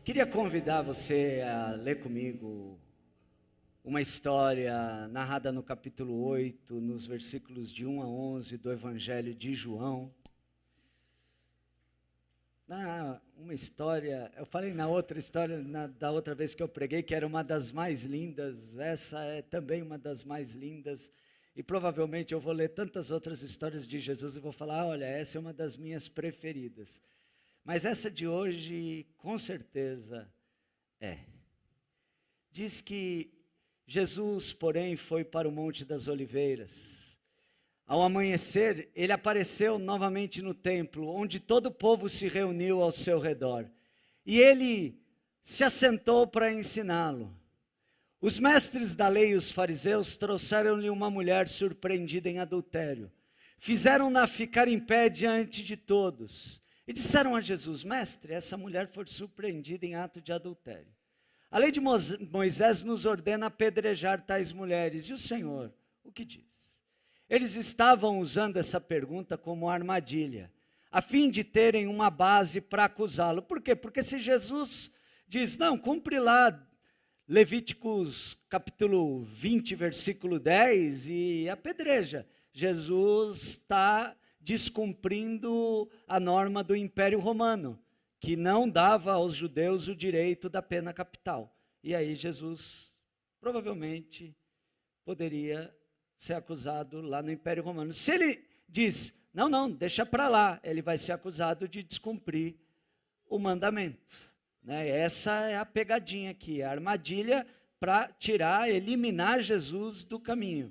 Queria convidar você a ler comigo uma história narrada no capítulo 8, nos versículos de 1 a 11 do Evangelho de João. Uma história, eu falei na outra história, da outra vez que eu preguei, que era uma das mais lindas, essa é também uma das mais lindas, e provavelmente eu vou ler tantas outras histórias de Jesus e vou falar, olha, essa é uma das minhas preferidas. Mas essa de hoje, com certeza, é. Diz que Jesus, porém, foi para o Monte das Oliveiras. Ao amanhecer, ele apareceu novamente no templo, onde todo o povo se reuniu ao seu redor. E ele se assentou para ensiná-lo. Os mestres da lei e os fariseus trouxeram-lhe uma mulher surpreendida em adultério. Fizeram-na ficar em pé diante de todos. E disseram a Jesus, mestre, essa mulher foi surpreendida em ato de adultério. A lei de Moisés nos ordena apedrejar tais mulheres. E o Senhor, o que diz? Eles estavam usando essa pergunta como armadilha, a fim de terem uma base para acusá-lo. Por quê? Porque se Jesus diz, não, cumpre lá Levíticos capítulo 20, versículo 10 e apedreja. Jesus está descumprindo a norma do Império Romano, que não dava aos judeus o direito da pena capital. E aí Jesus provavelmente poderia ser acusado lá no Império Romano. Se ele diz, não, deixa para lá, ele vai ser acusado de descumprir o mandamento. Essa é a pegadinha aqui, a armadilha para tirar, eliminar Jesus do caminho.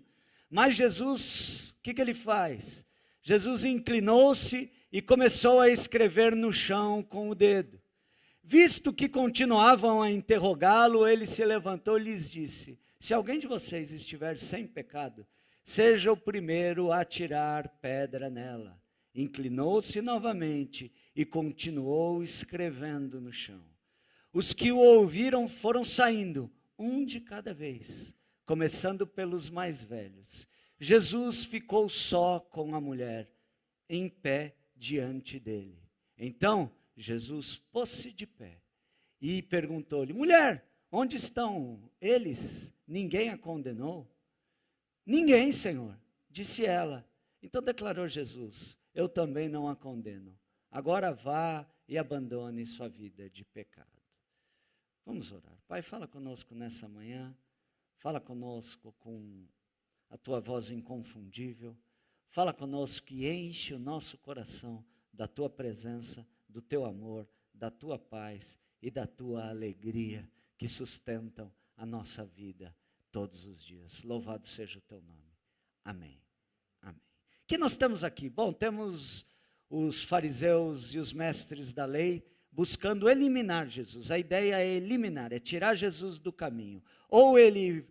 Mas Jesus, o que ele faz? Jesus inclinou-se e começou a escrever no chão com o dedo. Visto que continuavam a interrogá-lo, ele se levantou e lhes disse, se alguém de vocês estiver sem pecado, seja o primeiro a atirar pedra nela. Inclinou-se novamente e continuou escrevendo no chão. Os que o ouviram foram saindo, um de cada vez, começando pelos mais velhos. Jesus ficou só com a mulher, em pé diante dele. Então, Jesus pôs-se de pé e perguntou-lhe, mulher, onde estão eles? Ninguém a condenou? Ninguém, Senhor, disse ela. Então declarou Jesus, eu também não a condeno. Agora vá e abandone sua vida de pecado. Vamos orar. Pai, fala conosco nessa manhã, fala conosco com a tua voz inconfundível, fala conosco que enche o nosso coração da tua presença, do teu amor, da tua paz e da tua alegria que sustentam a nossa vida todos os dias. Louvado seja o teu nome. Amém. Amém. O que nós temos aqui? Bom, temos os fariseus e os mestres da lei buscando eliminar Jesus. A ideia é eliminar, é tirar Jesus do caminho. Ou ele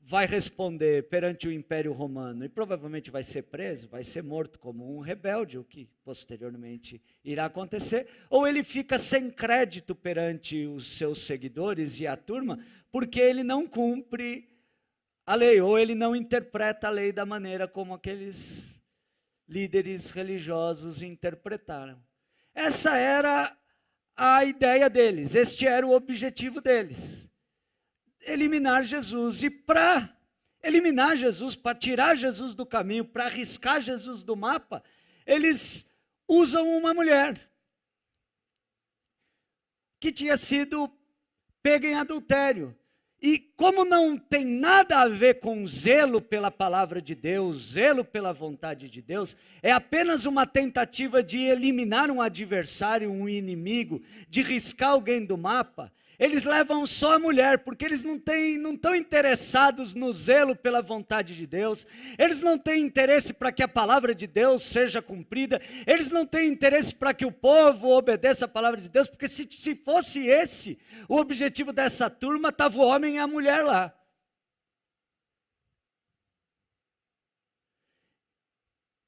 vai responder perante o Império Romano e provavelmente vai ser preso, vai ser morto como um rebelde, o que posteriormente irá acontecer, ou ele fica sem crédito perante os seus seguidores e a turma, porque ele não cumpre a lei, ou ele não interpreta a lei da maneira como aqueles líderes religiosos interpretaram. Essa era a ideia deles, este era o objetivo deles. Eliminar Jesus, e para eliminar Jesus, para tirar Jesus do caminho, para arriscar Jesus do mapa, eles usam uma mulher que tinha sido pega em adultério. E como não tem nada a ver com zelo pela palavra de Deus, zelo pela vontade de Deus, é apenas uma tentativa de eliminar um adversário, um inimigo, de riscar alguém do mapa, eles levam só a mulher, porque eles não estão interessados no zelo pela vontade de Deus, eles não têm interesse para que a palavra de Deus seja cumprida, eles não têm interesse para que o povo obedeça a palavra de Deus, porque se fosse esse o objetivo dessa turma, estava o homem e a mulher lá.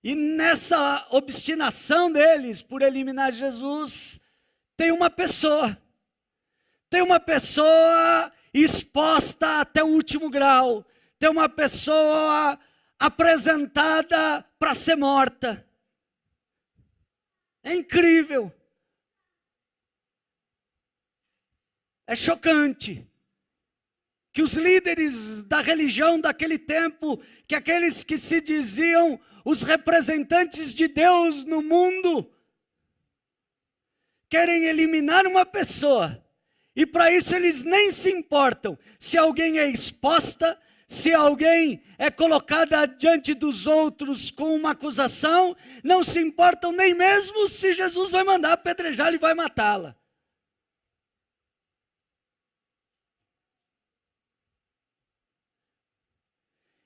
E nessa obstinação deles por eliminar Jesus, tem uma pessoa exposta até o último grau, tem uma pessoa apresentada para ser morta. É incrível. É chocante que os líderes da religião daquele tempo, que aqueles que se diziam os representantes de Deus no mundo, querem eliminar uma pessoa, e para isso eles nem se importam se alguém é exposta, se alguém é colocada diante dos outros com uma acusação, não se importam nem mesmo se Jesus vai mandar apedrejar e vai matá-la.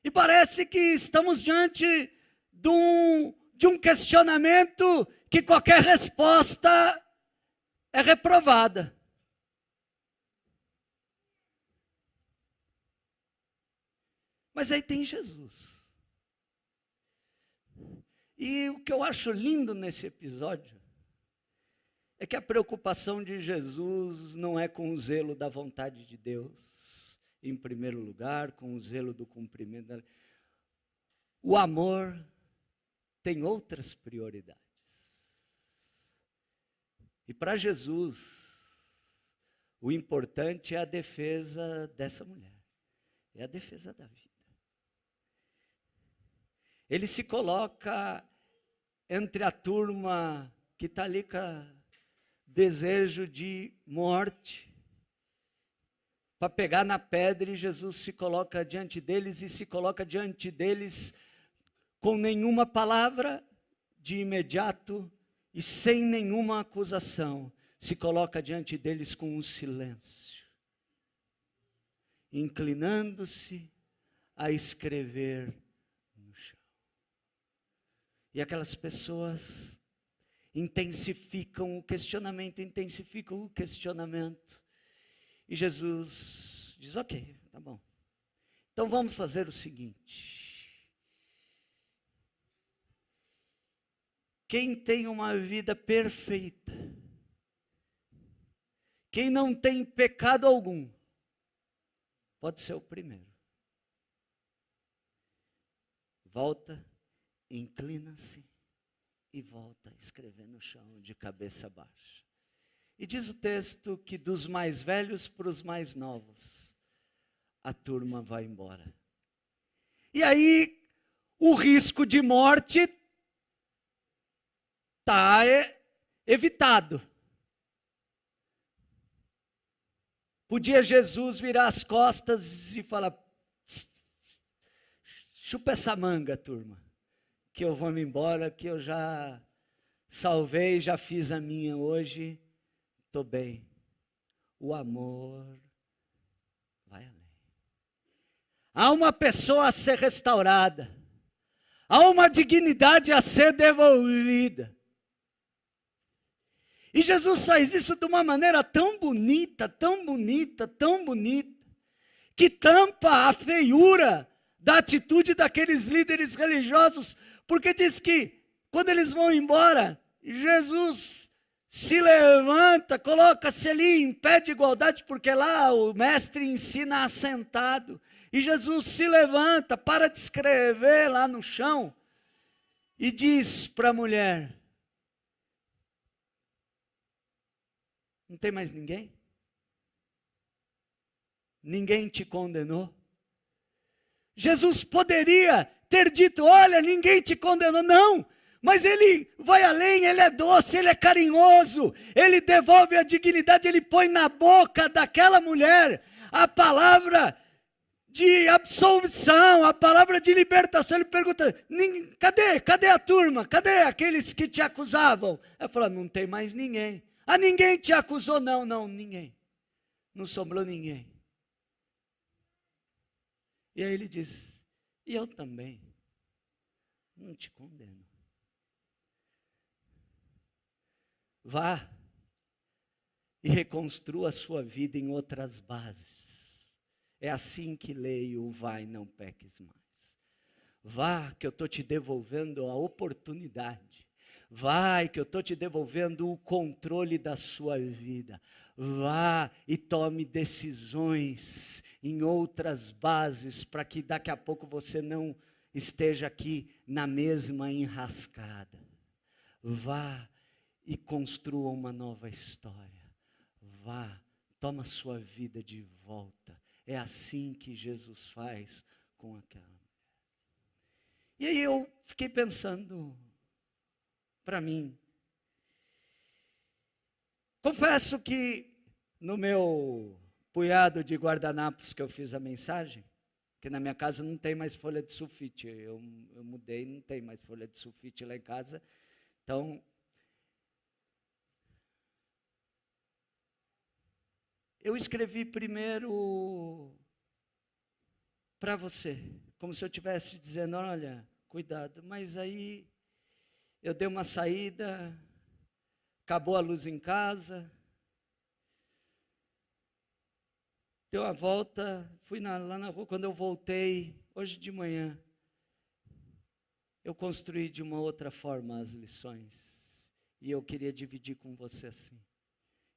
E parece que estamos diante de um questionamento que qualquer resposta é reprovada. Mas aí tem Jesus. E o que eu acho lindo nesse episódio é que a preocupação de Jesus não é com o zelo da vontade de Deus, em primeiro lugar, com o zelo do cumprimento. O amor tem outras prioridades. E para Jesus, o importante é a defesa dessa mulher, é a defesa da vida. Ele se coloca entre a turma que está ali com desejo de morte, para pegar na pedra, e Jesus se coloca diante deles, e se coloca diante deles com nenhuma palavra de imediato e sem nenhuma acusação, se coloca diante deles com um silêncio, inclinando-se a escrever no chão. E aquelas pessoas intensificam o questionamento, e Jesus diz, ok, tá bom. Então vamos fazer o seguinte. Quem tem uma vida perfeita, quem não tem pecado algum, pode ser o primeiro. Volta, inclina-se e volta a escrever no chão de cabeça baixa. E diz o texto que dos mais velhos para os mais novos, a turma vai embora. E aí, o risco de morte está evitado. Podia Jesus virar as costas e falar, chupa essa manga, turma, que eu vou me embora, que eu já salvei, já fiz a minha hoje, estou bem. O amor vai além. Há uma pessoa a ser restaurada, há uma dignidade a ser devolvida. E Jesus faz isso de uma maneira tão bonita, tão bonita, tão bonita, que tampa a feiura da atitude daqueles líderes religiosos, porque diz que quando eles vão embora, Jesus se levanta, coloca-se ali em pé de igualdade, porque lá o mestre ensina assentado, e Jesus se levanta, para de escrever lá no chão, e diz para a mulher, não tem mais ninguém? Ninguém te condenou? Jesus poderia ter dito, olha, ninguém te condenou, não, mas ele vai além, ele é doce, ele é carinhoso, ele devolve a dignidade, ele põe na boca daquela mulher a palavra de absolvição, a palavra de libertação. Ele pergunta, cadê a turma, cadê aqueles que te acusavam? Ela fala, não tem mais ninguém. Ah, ninguém te acusou? Não, ninguém, não sobrou ninguém. E aí ele diz, e eu também não te condeno. Vá e reconstrua a sua vida em outras bases. É assim que leio o vai, não peques mais. Vá, que eu estou te devolvendo a oportunidade. Vai, que eu estou te devolvendo o controle da sua vida. Vá e tome decisões em outras bases, para que daqui a pouco você não esteja aqui na mesma enrascada. Vá e construa uma nova história. Vá, toma sua vida de volta. É assim que Jesus faz com aquela mulher. E aí eu fiquei pensando para mim. Confesso que no meu punhado de guardanapos que eu fiz a mensagem, que na minha casa não tem mais folha de sulfite, eu mudei, não tem mais folha de sulfite lá em casa, então eu escrevi primeiro para você, como se eu estivesse dizendo, olha, cuidado, mas aí eu dei uma saída, acabou a luz em casa, deu a volta, fui lá na rua, quando eu voltei, hoje de manhã, eu construí de uma outra forma as lições, e eu queria dividir com você assim,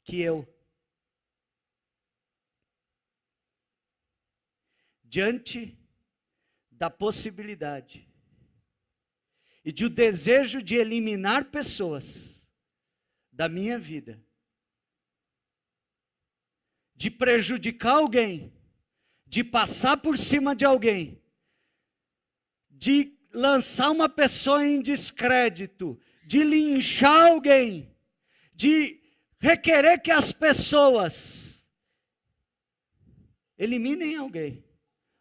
que eu, diante da possibilidade e de o desejo de eliminar pessoas da minha vida, de prejudicar alguém, de passar por cima de alguém, de lançar uma pessoa em descrédito, de linchar alguém, de requerer que as pessoas eliminem alguém,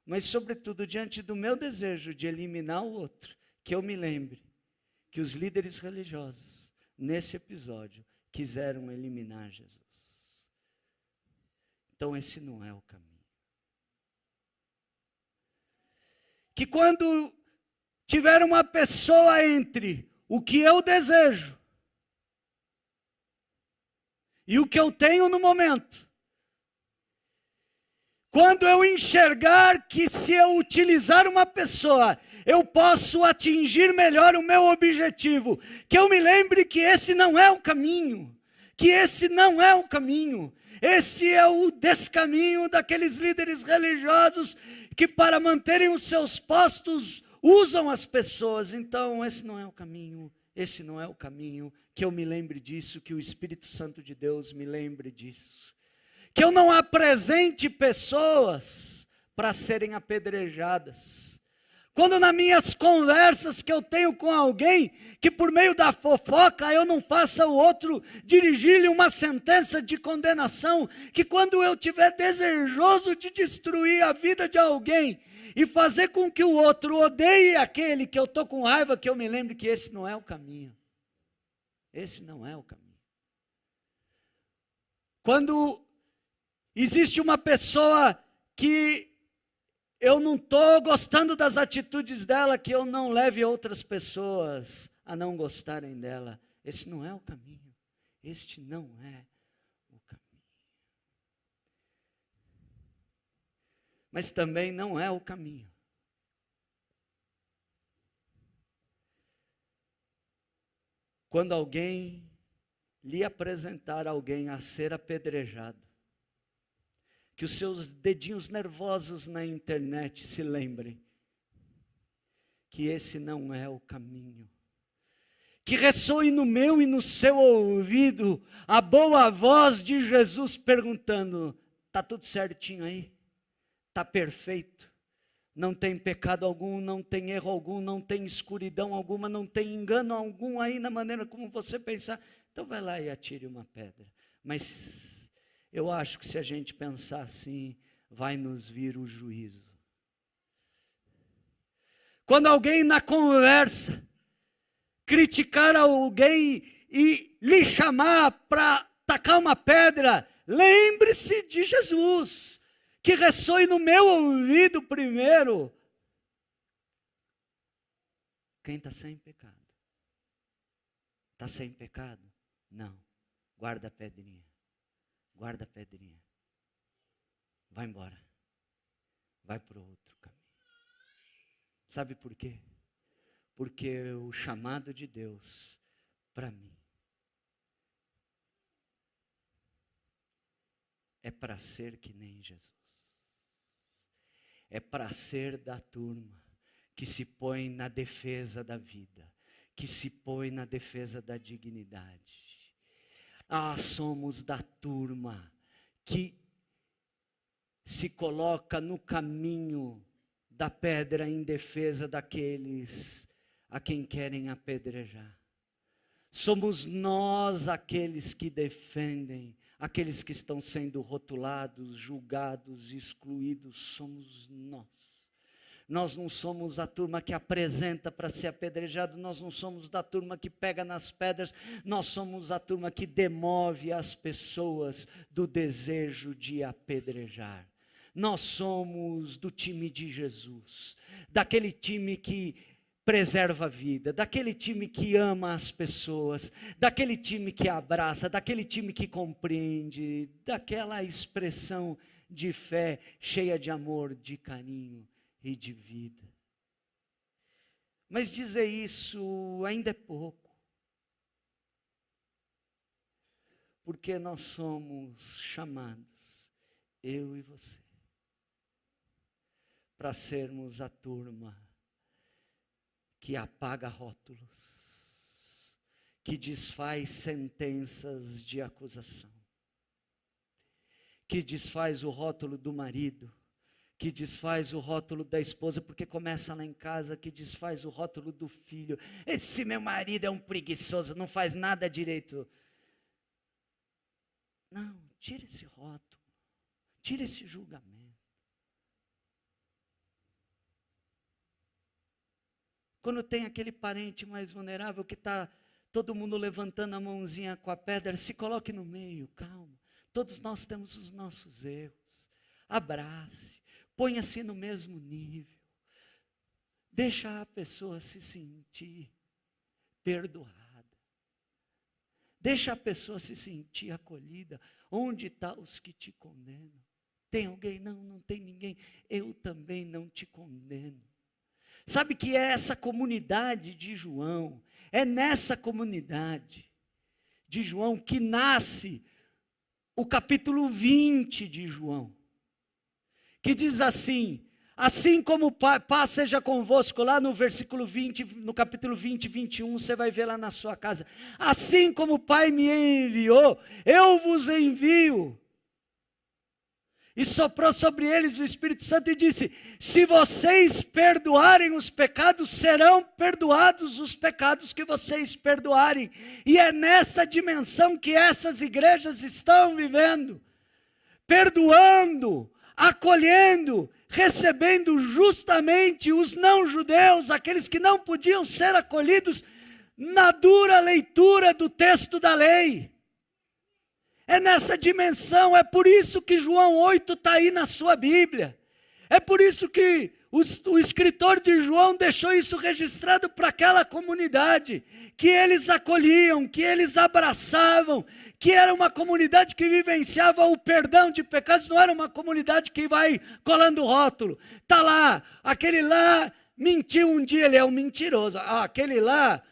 mas sobretudo diante do meu desejo de eliminar o outro, que eu me lembre que os líderes religiosos, nesse episódio, quiseram eliminar Jesus. Então esse não é o caminho. Que quando tiver uma pessoa entre o que eu desejo e o que eu tenho no momento, quando eu enxergar que se eu utilizar uma pessoa, eu posso atingir melhor o meu objetivo, que eu me lembre que esse não é o caminho, que esse não é o caminho, esse é o descaminho daqueles líderes religiosos que para manterem os seus postos usam as pessoas. Então esse não é o caminho, esse não é o caminho, que eu me lembre disso, que o Espírito Santo de Deus me lembre disso. Que eu não apresente pessoas para serem apedrejadas. Quando nas minhas conversas que eu tenho com alguém, que por meio da fofoca eu não faça o outro dirigir-lhe uma sentença de condenação, que quando eu estiver desejoso de destruir a vida de alguém e fazer com que o outro odeie aquele que eu estou com raiva, que eu me lembre que esse não é o caminho. Esse não é o caminho. Quando existe uma pessoa que eu não estou gostando das atitudes dela, que eu não leve outras pessoas a não gostarem dela. Esse não é o caminho. Este não é o caminho. Mas também não é o caminho quando alguém lhe apresentar alguém a ser apedrejado, que os seus dedinhos nervosos na internet se lembrem que esse não é o caminho. Que ressoe no meu e no seu ouvido a boa voz de Jesus perguntando: está tudo certinho aí? Está perfeito? Não tem pecado algum, não tem erro algum, não tem escuridão alguma, não tem engano algum aí na maneira como você pensar. Então vai lá e atire uma pedra. Mas eu acho que se a gente pensar assim, vai nos vir o juízo. Quando alguém na conversa criticar alguém e lhe chamar para tacar uma pedra, lembre-se de Jesus, que ressoe no meu ouvido primeiro: quem está sem pecado? Está sem pecado? Não. Guarda a pedrinha. Guarda a pedrinha. Vai embora. Vai para o outro caminho. Sabe por quê? Porque o chamado de Deus para mim é para ser que nem Jesus. É para ser da turma que se põe na defesa da vida, que se põe na defesa da dignidade. Somos da turma que se coloca no caminho da pedra em defesa daqueles a quem querem apedrejar. Somos nós aqueles que defendem, aqueles que estão sendo rotulados, julgados, excluídos, somos nós. Nós não somos a turma que apresenta para ser apedrejado, nós não somos da turma que pega nas pedras, nós somos a turma que demove as pessoas do desejo de apedrejar. Nós somos do time de Jesus, daquele time que preserva a vida, daquele time que ama as pessoas, daquele time que abraça, daquele time que compreende, daquela expressão de fé cheia de amor, de carinho e de vida. Mas dizer isso ainda é pouco, porque nós somos chamados, eu e você, para sermos a turma que apaga rótulos, que desfaz sentenças de acusação, que desfaz o rótulo do marido, que desfaz o rótulo da esposa, porque começa lá em casa, que desfaz o rótulo do filho. Esse meu marido é um preguiçoso, não faz nada direito. Não, tira esse rótulo, tira esse julgamento. Quando tem aquele parente mais vulnerável que está todo mundo levantando a mãozinha com a pedra, se coloque no meio, calma. Todos nós temos os nossos erros. Abrace, ponha-se no mesmo nível. Deixa a pessoa se sentir perdoada. Deixa a pessoa se sentir acolhida. Onde estão os que te condenam? Tem alguém? Não, não tem ninguém. Eu também não te condeno. Sabe que é essa comunidade de João, é nessa comunidade de João que nasce o capítulo 20 de João, que diz assim: assim como o Pai seja convosco, lá no versículo 20, no capítulo 20, 21, você vai ver lá na sua casa, assim como o Pai me enviou, eu vos envio. E soprou sobre eles o Espírito Santo e disse: se vocês perdoarem os pecados, serão perdoados os pecados que vocês perdoarem. E é nessa dimensão que essas igrejas estão vivendo, perdoando, acolhendo, recebendo justamente os não-judeus, aqueles que não podiam ser acolhidos na dura leitura do texto da lei. É nessa dimensão, é por isso que João 8 está aí na sua Bíblia. É por isso que o escritor de João deixou isso registrado para aquela comunidade, que eles acolhiam, que eles abraçavam, que era uma comunidade que vivenciava o perdão de pecados, não era uma comunidade que vai colando rótulo. Está lá, aquele lá mentiu um dia, ele é um mentiroso. Aquele lá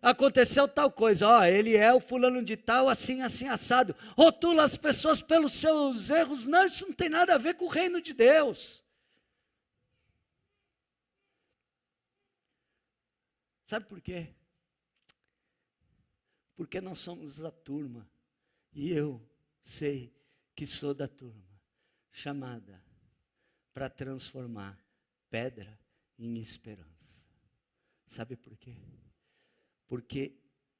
aconteceu tal coisa, ele é o fulano de tal, assim, assim, assado. Rotula as pessoas pelos seus erros. Não, isso não tem nada a ver com o reino de Deus. Sabe por quê? Porque nós somos a turma, e eu sei que sou da turma, chamada para transformar pedra em esperança. Sabe por quê? Porque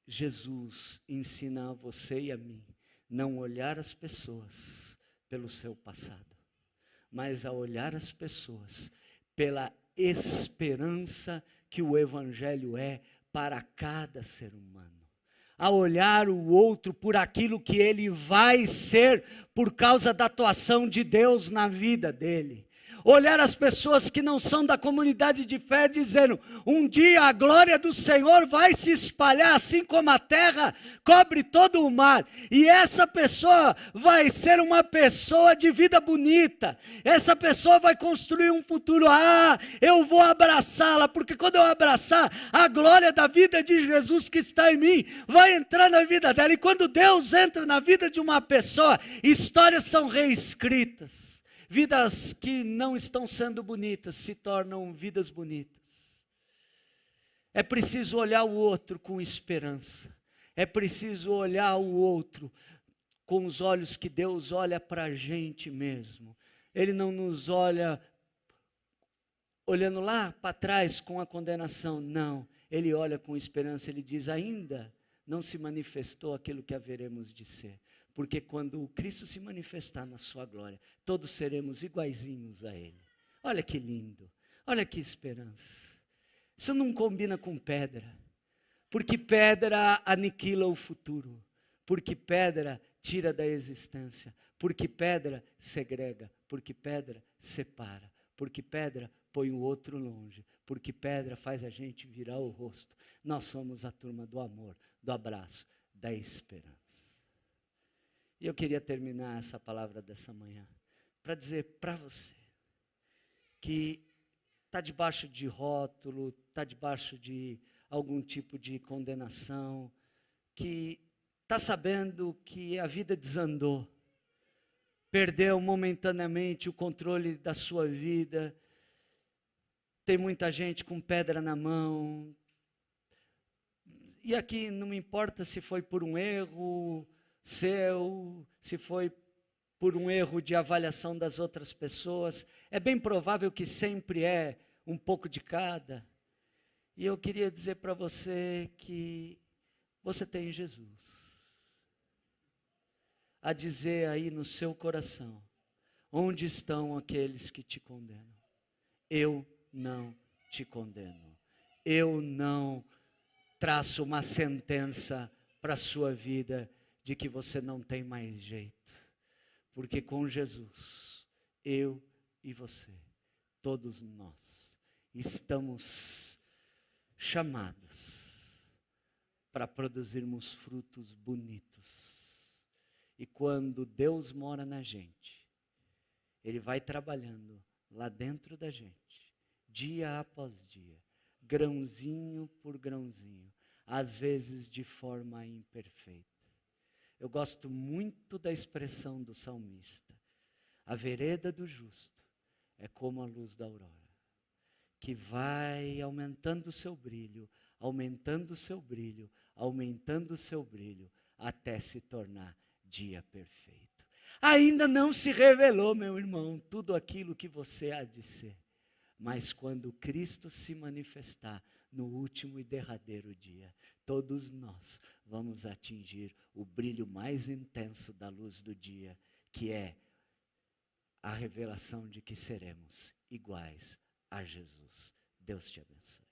Jesus ensina a você e a mim não olhar as pessoas pelo seu passado, mas a olhar as pessoas pela esperança que o Evangelho é para cada ser humano. A olhar o outro por aquilo que ele vai ser por causa da atuação de Deus na vida dele. Olhar as pessoas que não são da comunidade de fé dizendo: um dia a glória do Senhor vai se espalhar assim como a terra cobre todo o mar, e essa pessoa vai ser uma pessoa de vida bonita, essa pessoa vai construir um futuro. Eu vou abraçá-la, porque quando eu abraçar, a glória da vida de Jesus que está em mim vai entrar na vida dela, e quando Deus entra na vida de uma pessoa, histórias são reescritas. Vidas que não estão sendo bonitas se tornam vidas bonitas. É preciso olhar o outro com esperança. É preciso olhar o outro com os olhos que Deus olha para a gente mesmo. Ele não nos olha olhando lá para trás com a condenação, não. Ele olha com esperança, ele diz, ainda não se manifestou aquilo que haveremos de ser. Porque quando o Cristo se manifestar na sua glória, todos seremos iguaizinhos a Ele. Olha que lindo, olha que esperança. Isso não combina com pedra, porque pedra aniquila o futuro, porque pedra tira da existência, porque pedra segrega, porque pedra separa, porque pedra põe o outro longe, porque pedra faz a gente virar o rosto. Nós somos a turma do amor, do abraço, da esperança. E eu queria terminar essa palavra dessa manhã para dizer para você que está debaixo de rótulo, está debaixo de algum tipo de condenação, que está sabendo que a vida desandou, perdeu momentaneamente o controle da sua vida. Tem muita gente com pedra na mão. E aqui não me importa se foi por um erro seu, se foi por um erro de avaliação das outras pessoas. É bem provável que sempre é um pouco de cada. E eu queria dizer para você que você tem Jesus. A dizer aí no seu coração, onde estão aqueles que te condenam? Eu não te condeno. Eu não traço uma sentença para a sua vida de que você não tem mais jeito. Porque com Jesus, eu e você, todos nós, estamos chamados para produzirmos frutos bonitos. E quando Deus mora na gente, Ele vai trabalhando lá dentro da gente, dia após dia, grãozinho por grãozinho, às vezes de forma imperfeita. Eu gosto muito da expressão do salmista. A vereda do justo é como a luz da aurora, que vai aumentando o seu brilho, aumentando o seu brilho, aumentando o seu brilho, até se tornar dia perfeito. Ainda não se revelou, meu irmão, tudo aquilo que você há de ser. Mas quando Cristo se manifestar no último e derradeiro dia, todos nós vamos atingir o brilho mais intenso da luz do dia, que é a revelação de que seremos iguais a Jesus. Deus te abençoe.